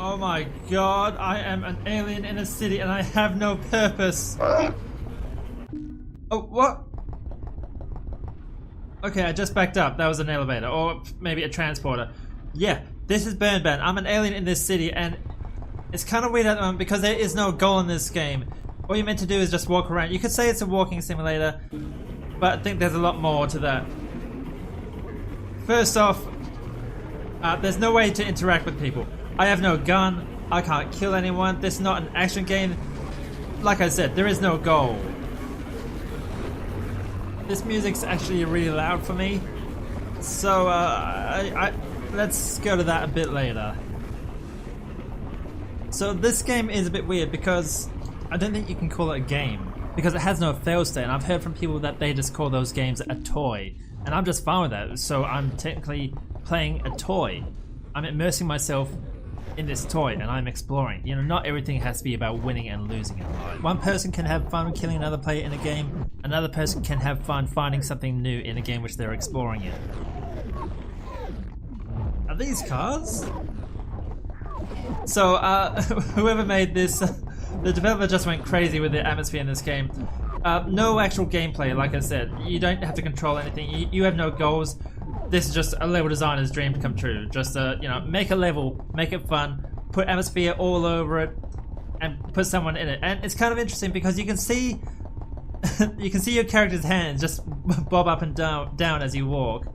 Oh my god, I am an alien in a city and I have no purpose. Oh, what? Okay, I just backed up. That was an elevator, or maybe a transporter. Yeah, this is Burnban. I'm an alien in this city, and it's kind of weird at the moment because there is no goal in this game. All you're meant to do is just walk around. You could say it's a walking simulator, but I think there's a lot more to that. First off, there's no way to interact with people. I have no gun. I can't kill anyone. This is not an action game. Like I said, there is no goal. This music's actually really loud for me, so let's go to that a bit later. So this game is a bit weird because I don't think you can call it a game because it has no fail state, and I've heard from people that they just call those games a toy, and I'm just fine with that. So I'm technically playing a toy. I'm immersing myself in this toy and I'm exploring. You know, not everything has to be about winning and losing in life. One person can have fun killing another player in a game, another person can have fun finding something new in a game which they're exploring in. Are these cars? So whoever made this, the developer just went crazy with the atmosphere in this game. No actual gameplay, like I said. You don't have to control anything. You have no goals. This is just a level designer's dream to come true. Just you know, make a level, make it fun, put atmosphere all over it, and put someone in it. And it's kind of interesting because you can see your character's hands just bob up and down as you walk.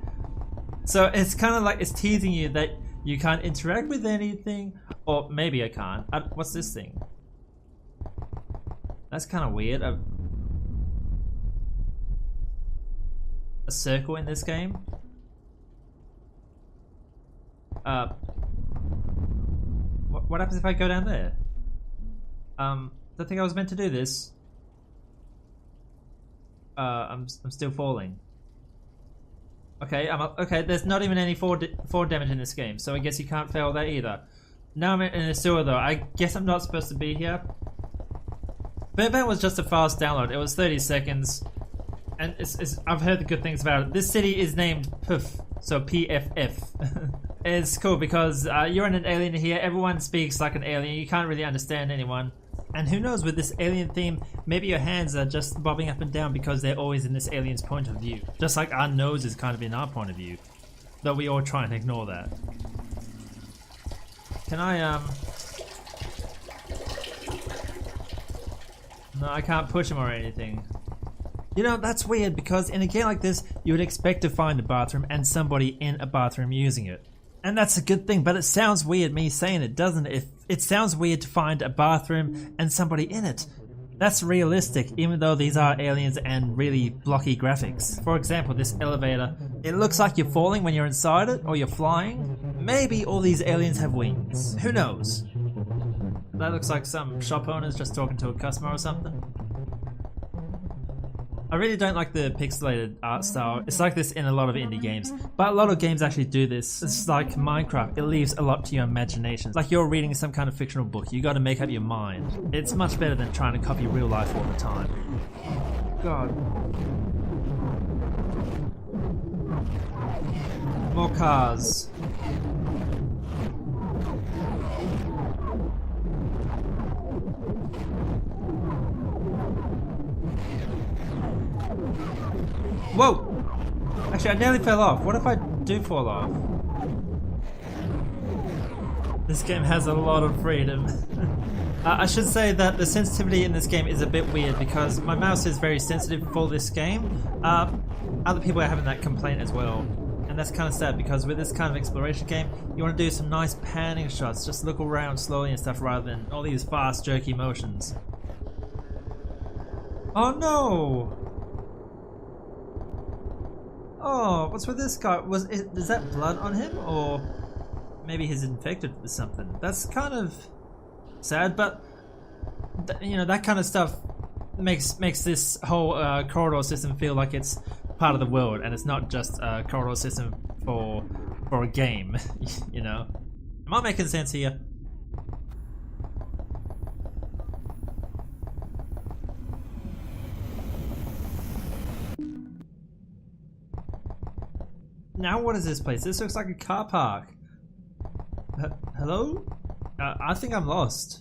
So it's kind of like it's teasing you that you can't interact with anything, or maybe I can't. What's this thing? That's kind of weird. A circle in this game. What happens if I go down there? Don't think I was meant to do this. I'm still falling. Okay, okay. There's not even any fall damage in this game, so I guess you can't fail that either. Now I'm in a sewer though. I guess I'm not supposed to be here. Burnban was just a fast download. It was 30 seconds, and I've heard the good things about it. This city is named Puff, so PFF. It's cool because you're an alien here. Everyone speaks like an alien. You can't really understand anyone. And who knows, with this alien theme, maybe your hands are just bobbing up and down because they're always in this alien's point of view. Just like our nose is kind of in our point of view. Though we all try and ignore that. Can I, No, I can't push him or anything. You know, that's weird because in a game like this, you would expect to find a bathroom and somebody in a bathroom using it. And that's a good thing, but it sounds weird me saying it, doesn't it? It sounds weird to find a bathroom and somebody in it. That's realistic, even though these are aliens and really blocky graphics. For example, this elevator. It looks like you're falling when you're inside it, or you're flying. Maybe all these aliens have wings. Who knows? That looks like some shop owners just talking to a customer or something. I really don't like the pixelated art style. It's like this in a lot of indie games, but a lot of games actually do this. It's like Minecraft, it leaves a lot to your imagination. It's like you're reading some kind of fictional book, you gotta make up your mind. It's much better than trying to copy real life all the time. God. More cars. Whoa! Actually, I nearly fell off. What if I do fall off? This game has a lot of freedom. I should say that the sensitivity in this game is a bit weird because my mouse is very sensitive for this game. Other people are having that complaint as well. And that's kind of sad because with this kind of exploration game, you want to do some nice panning shots. Just look around slowly and stuff rather than all these fast, jerky motions. Oh no! Oh, what's with this guy? Is that blood on him, or maybe he's infected with something? That's kind of sad, but you know, that kind of stuff makes this whole corridor system feel like it's part of the world, and it's not just a corridor system for a game. You know, am I making sense here? Now what is this place? This looks like a car park. Hello? I think I'm lost.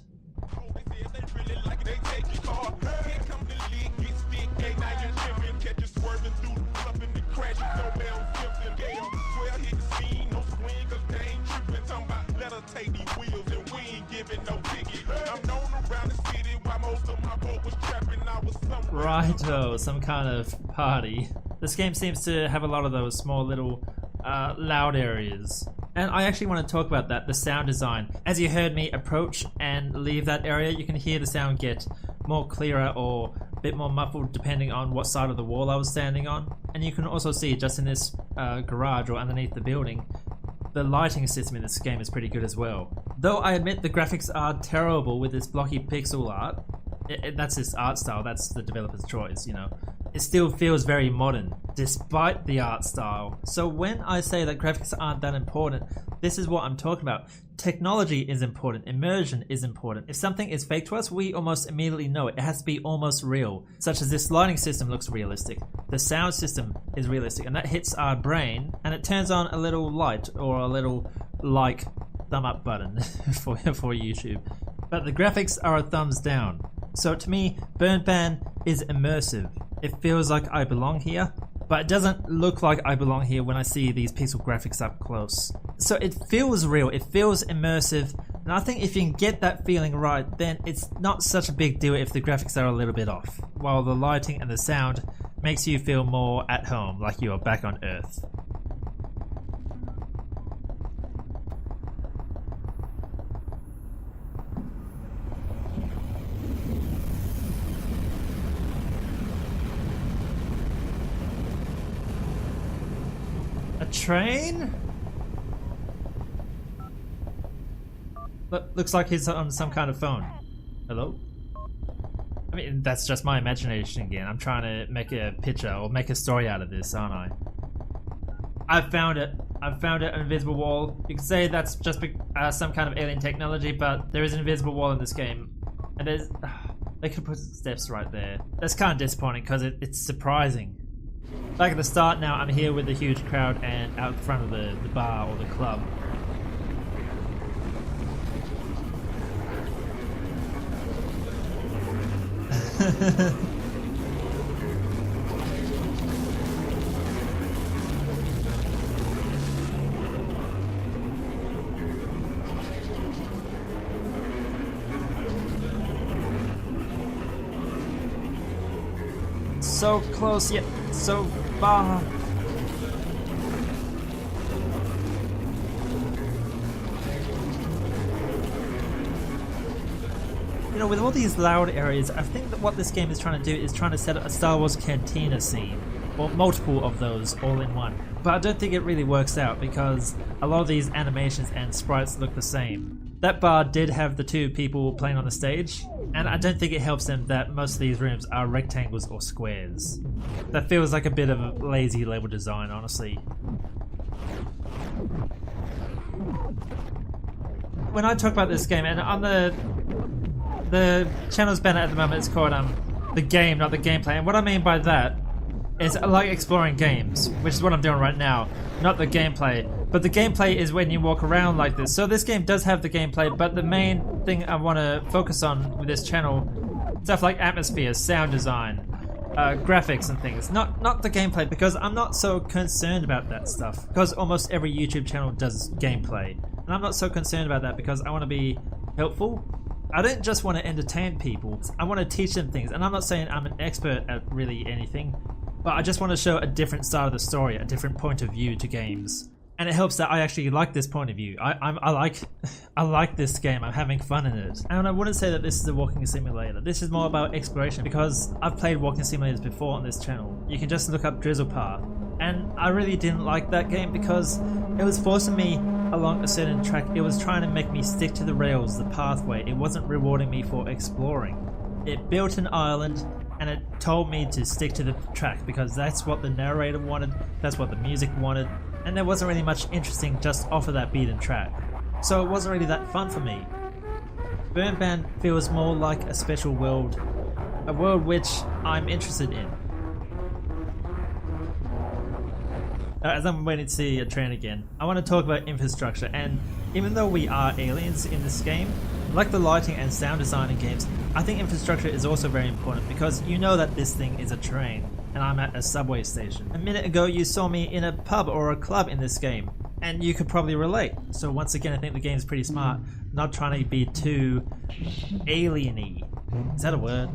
Righto, some kind of party. This game seems to have a lot of those small little loud areas. And I actually want to talk about that, the sound design. As you heard me approach and leave that area, you can hear the sound get more clearer or a bit more muffled depending on what side of the wall I was standing on. And you can also see just in this garage or underneath the building, the lighting system in this game is pretty good as well. Though I admit the graphics are terrible with this blocky pixel art, that's this art style, that's the developer's choice, you know. It still feels very modern, despite the art style. So when I say that graphics aren't that important, this is what I'm talking about. Technology is important, immersion is important. If something is fake to us, we almost immediately know it. It has to be almost real, such as this lighting system looks realistic. The sound system is realistic, and that hits our brain, and it turns on a little light or a little like thumb up button for YouTube. But the graphics are a thumbs down. So to me, Burn Ban is immersive. It feels like I belong here, but it doesn't look like I belong here when I see these pixel graphics up close. So it feels real, it feels immersive, and I think if you can get that feeling right, then it's not such a big deal if the graphics are a little bit off, while the lighting and the sound makes you feel more at home, like you are back on Earth. Train? Looks like he's on some kind of phone. Hello? I mean, that's just my imagination again. I'm trying to make a picture or make a story out of this, aren't I? I've found it. I've found an invisible wall. You could say that's just some kind of alien technology, but there is an invisible wall in this game. And there's... they could put steps right there. That's kind of disappointing because it's surprising. Like at the start now, I'm here with a huge crowd and out front of the bar or the club. So close yet so far. You know, with all these loud areas, I think that what this game is trying to do is trying to set up a Star Wars cantina scene, or multiple of those all in one. But I don't think it really works out because a lot of these animations and sprites look the same. That bar did have the two people playing on the stage, and I don't think it helps them that most of these rooms are rectangles or squares. That feels like a bit of a lazy level design, honestly. When I talk about this game, and on the channel's banner at the moment, it's called the game, not the gameplay. And what I mean by that is I like exploring games, which is what I'm doing right now, not the gameplay. But the gameplay is when you walk around like this. So this game does have the gameplay, but the main thing I want to focus on with this channel, stuff like atmosphere, sound design, graphics and things. Not the gameplay, because I'm not so concerned about that stuff. Because almost every YouTube channel does gameplay. And I'm not so concerned about that because I want to be helpful. I don't just want to entertain people, I want to teach them things. And I'm not saying I'm an expert at really anything, but I just want to show a different side of the story, a different point of view to games. And it helps that I actually like this point of view. I like this game. I'm having fun in it. And I wouldn't say that this is a walking simulator. This is more about exploration because I've played walking simulators before on this channel. You can just look up Drizzle Path. And I really didn't like that game because it was forcing me along a certain track. It was trying to make me stick to the rails, the pathway. It wasn't rewarding me for exploring. It built an island and it told me to stick to the track because that's what the narrator wanted, that's what the music wanted. And there wasn't really much interesting just off of that beaten track. So it wasn't really that fun for me. Burn Ban feels more like a special world. A world which I'm interested in. As I'm waiting to see a train again, I want to talk about infrastructure. And Even though we are aliens in this game, like the lighting and sound design in games, I think infrastructure is also very important because you know that this thing is a train and I'm at a subway station. A minute ago you saw me in a pub or a club in this game, and you could probably relate. So once again, I think the game is pretty smart, not trying to be too alien-y. Is that a word?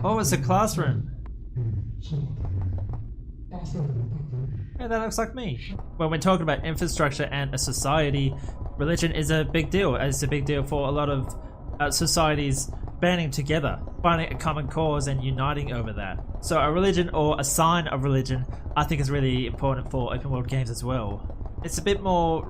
Oh, it's a classroom. Yeah, that looks like me. When we're talking about infrastructure and a society, religion is a big deal. It's a big deal for a lot of societies banding together, finding a common cause and uniting over that. So a religion or a sign of religion, I think is really important for open world games as well. It's a bit more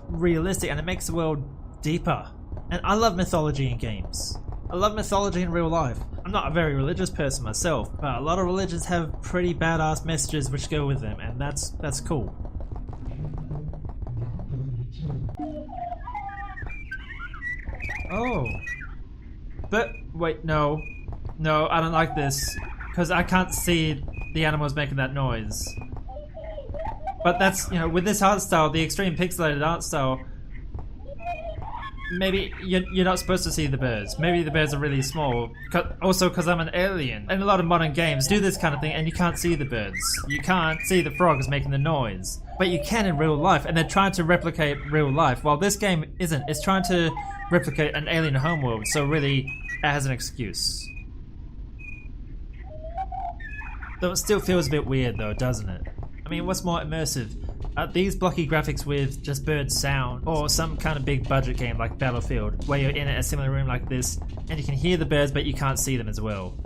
realistic and it makes the world deeper. And I love mythology in games. I love mythology in real life. I'm not a very religious person myself, but a lot of religions have pretty badass messages which go with them, and that's cool. Oh. But wait, no. No, I don't like this. Because I can't see the animals making that noise. But that's, you know, with this art style, the extreme pixelated art style, maybe you're not supposed to see the birds. Maybe the birds are really small. Also because I'm an alien. And a lot of modern games do this kind of thing and you can't see the birds. You can't see the frogs making the noise. But you can in real life, and they're trying to replicate real life. While this game isn't. It's trying to replicate an alien homeworld, so really it has an excuse. Though it still feels a bit weird though, doesn't it? I mean, what's more immersive? These blocky graphics with just bird sound, or some kind of big budget game like Battlefield, where you're in a similar room like this, and you can hear the birds but you can't see them as well.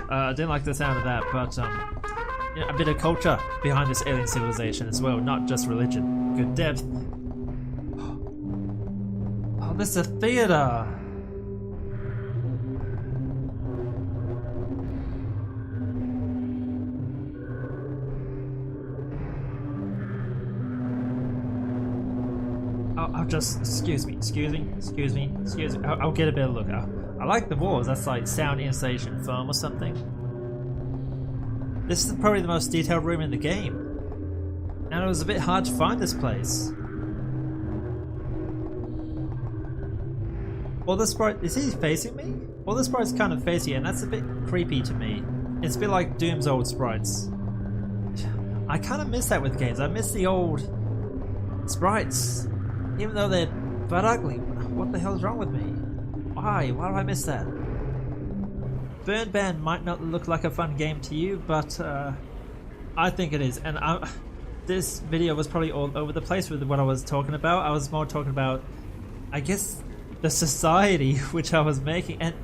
I didn't like the sound of that, but you know, a bit of culture behind this alien civilization as well, not just religion. Good depth. Oh, this is a theater. I'll just, excuse me. I'll get a better look. I like the walls. That's like sound insulation foam or something. This is probably the most detailed room in the game. And it was a bit hard to find this place. Well, the sprite, is he facing me? Well, the sprite's kind of facing, and that's a bit creepy to me. It's a bit like Doom's old sprites. I kind of miss that with games. I miss the old sprites. Even though they're butt ugly. What the hell's wrong with me? Why do I miss that? Burn Band might not look like a fun game to you, but I think it is. And this video was probably all over the place with what I was talking about. I was more talking about, I guess, the society which I was making. And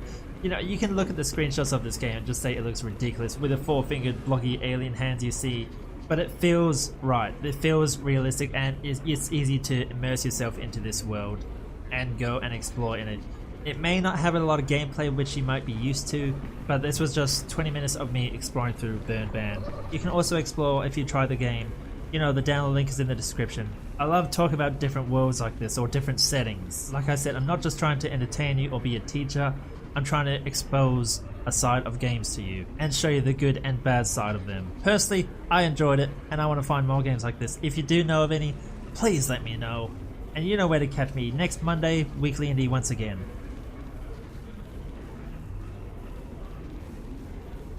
you know, you can look at the screenshots of this game and just say it looks ridiculous with the four-fingered blocky alien hands you see. But it feels right. It feels realistic, and it's easy to immerse yourself into this world and go and explore in it. It may not have a lot of gameplay which you might be used to, but this was just 20 minutes of me exploring through Burn Band. You can also explore if you try the game. You know, the download link is in the description. I love talking about different worlds like this, or different settings. Like I said, I'm not just trying to entertain you or be a teacher. I'm trying to expose a side of games to you and show you the good and bad side of them. Personally, I enjoyed it, and I want to find more games like this. If you do know of any, please let me know. And you know where to catch me next Monday, Weekly Indie once again.